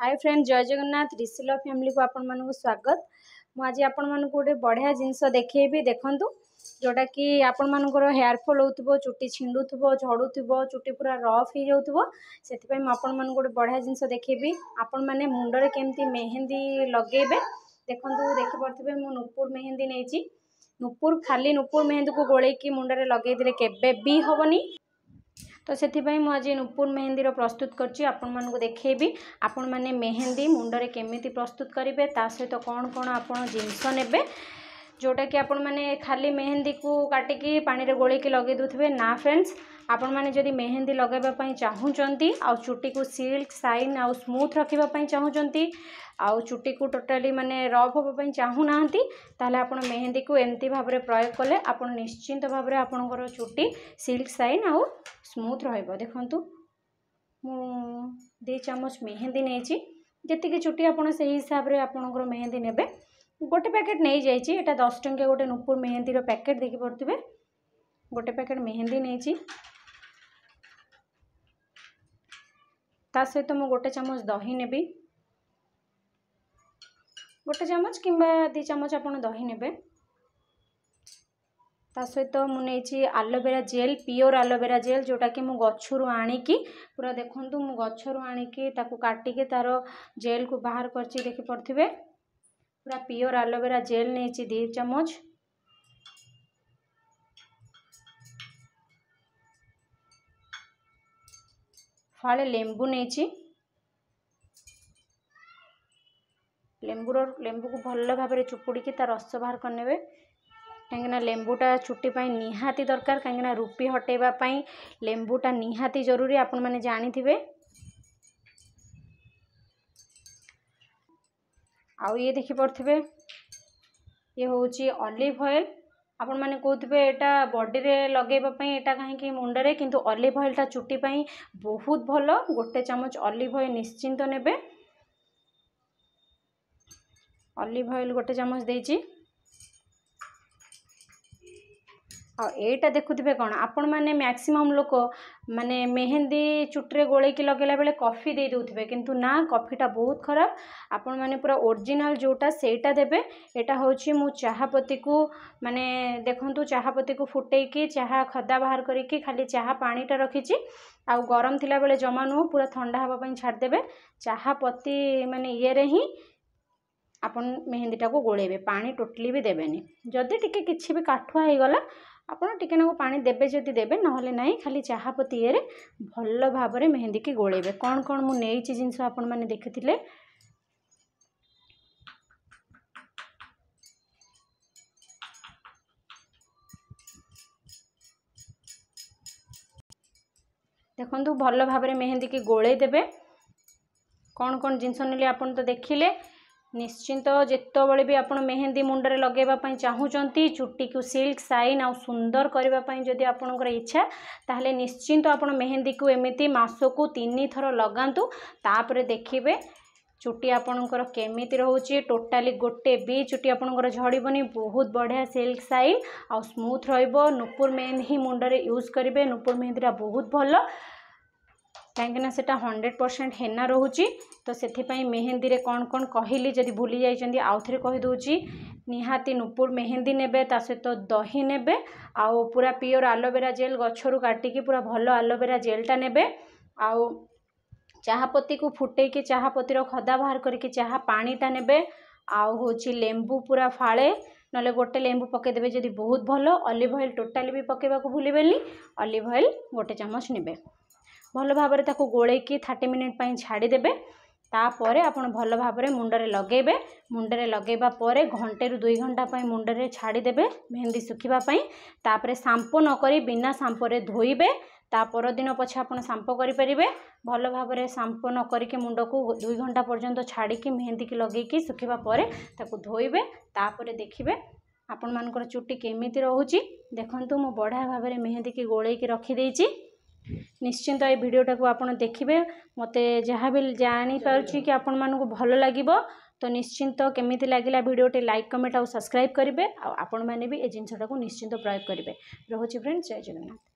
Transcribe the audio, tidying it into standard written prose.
Hi friend जय Jagannath ऋषिल family को आपण मानक स्वागत। मुझे आपण मानक गोटे बढ़िया जिनस देखी देखु जोटा कि आपण मानकर हेयर फॉल हो चुटी छिंडुव झड़ुव चुटी पूरा रफ हो जाऊँ से आपण मानक गोटे बढ़िया जिनस देखी आपण मैंने मुंडरे केमती मेहंदी लगेबे देखु देखिपे मु नुपुर मेहंदी नहीं नुपुर खाली नुपुर मेहंदी को गोलेकी मुंडरे लगे केबे भी हेनी तो से आज नुपुर मेहंदी प्रस्तुत करछि आपण मानक देखैबी आपण माने मेहंदी मुंडरे केमिति प्रस्तुत करेंगे ता सहित कौन कौन आपण जिनस नेबे जोटा कि आपण माने खाली मेहंदी को काटिकी पानी रे गोलेकी लगे दुथिबे ना फ्रेंड्स आपण माने जदि मेहंदी लगेबा पई चाहूचंती आ चुटी को सिल्क शाइन आ स्मूथ रखिबा पई चाहूचंती आ चुटी को टोटाली माने रफ होबा पई चाहू नाहंती ताले आपण मेहंदी को एमती भाव में प्रयोग कले आपण निश्चिंत भाव में आपणकर चुटी सिल्क शाइन आ स्मूथ रहइबो। देखंतु मु 2 चामच मेहंदी नेछि जति चुटी आपण से हिसाब रे आपणकर मेहंदी नेबे गोटे पैकेट नहीं जाइए एटा 10 टंकिया गोटे नुपुर मेहंदी पैकेट देखी पड़े गोटे पैकेट मेहंदी नहीं ता सहित मु गोटे चामच दही नेबी गोटे चामच किंबा 2 चामच आपण दही नेबे ता सहित मुझे aloe vera gel pure aloe vera gel जोटा कि मु गछरु आनिकी पूरा देखंतु मु गछरु आनिकी ताकू काटिके तार जेल को बाहर करछि देखि पड़थिबे पूरा प्योर आलोवेरा जेल नहीं 2 चामच फाले लेंबू नहीं लेंबू को भल भाव में चुपुड़ी तार रस बाहर करने कहीं लेंबूटा चुटी निहाती दरकार कहीं रूपी हटेबापी लेंबूटा निहाती जरूरी आपण मैंने जानी थे। आउ ये देखी पड़े ये हूँ ऑलिव ऑयल आपण मैंने कहते यहाँ बॉडी रे लगेबापी यहाँ कहीं मुंडरे किंतु ऑलिव ऑयलटा चुटी बहुत भल गोटे चामच ऑलिव ऑयल निश्चिंत नेबे ऑलिव ऑयल गोटे चामच देइछि आईटा देखुवे कौन आपण मैंने मैक्सिमम लोक माने मेहंदी चुट्रे गोलेकी लगेला बेले कॉफी दे देउथिबे किंतु ना कॉफीटा बहुत खराब आपण मैंने पूरा ओरिजिनल जोटा सेटा देबे। एटा होची मु चाहा पत्ती को माने देखंतु चाहा पत्ती को फुटेकी चाहा खदा बाहर करिकी खाली चाहा पानीटा रखीची आ गरम थिला बेले जमा नु पूरा ठंडा हवा पई छाड़ देबे चाहा पत्ती माने ये रे ही आपण मेहंदीटा को गोलेबे पानी टोटली भी देबेनी जदि टिके किछि भी काठुआ हे गला आपण टिके ना पानी देबे जदि देबे नहले नाही खाली चाहा पत्ती ये रे भल भाव में मेहंदी की गोलेबे कौन कौन मु नेइछि जिंस आपण माने देखिथिले देखंतु भल भाव में मेहंदी की गोले देबे कौन कौन जिनस नेले आपण तो देखिले निश्चिंत जितेबाला भी आप मेहंदी मुंडरे लगेबापी चाहूँगी चुटी को सिल्क शाइन आ सुंदर करने जदि आपणकर इच्छा ताहले निश्चिंत आप मेहंदी को एमती मासकू 3 थर लगातु तापर देखिए चुटी आपणकर केमिति रोचे टोटाली गोटे भी चुटी आपणकर झड़बनी बहुत बढ़िया सिल्क शाइन आ स्मूथ रहिबो नुपुर मेहंदी मुंडरे यूज करेंगे नुपुर मेहंदीटा बहुत भल कहीं से 100% हेना रोची तो से मेहंदी रे कौन कौन कहली जदि भूली जाइए आउ थे कहीदे निहाती नुपुर मेहंदी नेबे ता सहित दही नेबे आउ पूरा प्योर आलोवेरा जेल गछरु काटिकी पूरा भल आलोवेरा जेलटा नेबे आउ चाहा पत्ती को फुटेकी चाहा पत्तीर खदा बाहर करके चाहा पानीटा नेबे आउ होची लेंबू पूरा फाड़े नले गोटे लेंबू पकेदेबे जदि बहुत भल ऑलिव ऑयल टोटाली भी पकेबा को भूलिबेनी ऑलिव ऑयल गोटे चामच नेबे भल भाव में ताको गोलेकी 30 मिनिट छाड़ीदेवे तापर आपण भल भाव में मुंडरे लगेबे मुंडरे लगेबा परे घंटे रु 2 घंटा मुंडरे छाड़ीदेवे मेहंदी सुखिबापी तापर सांपो नकरी बिना सांपोरे धोइबे ता पर दिन पछे आपण सांपो करि परिबे भल भाव में सांपो न करिके मुंड को 2 घंटा पर्यंत छाड़ीकी मेहंदी की लगेकी सुखिबा परे ताको धोइबे तापर देखिबे आपण मानकर चुटी केमिति रहूची देखंतु मु बढ़िया भाव में मेहंदी की गोलेकी रखी देइची निश्चिंत ये वीडियोटा को आप देखिए मते जहाँ भी जानी पारुछि कि आपण मानकु भल लागिबो तो निश्चिंत केमिति लागिला वीडियोटी लाइक कमेंट और सब्सक्राइब करेंगे आपण मैंने भी ए जिनसटा को निश्चिंत प्रयोग करेंगे। रहुछि फ्रेंड्स जय जगन्नाथ।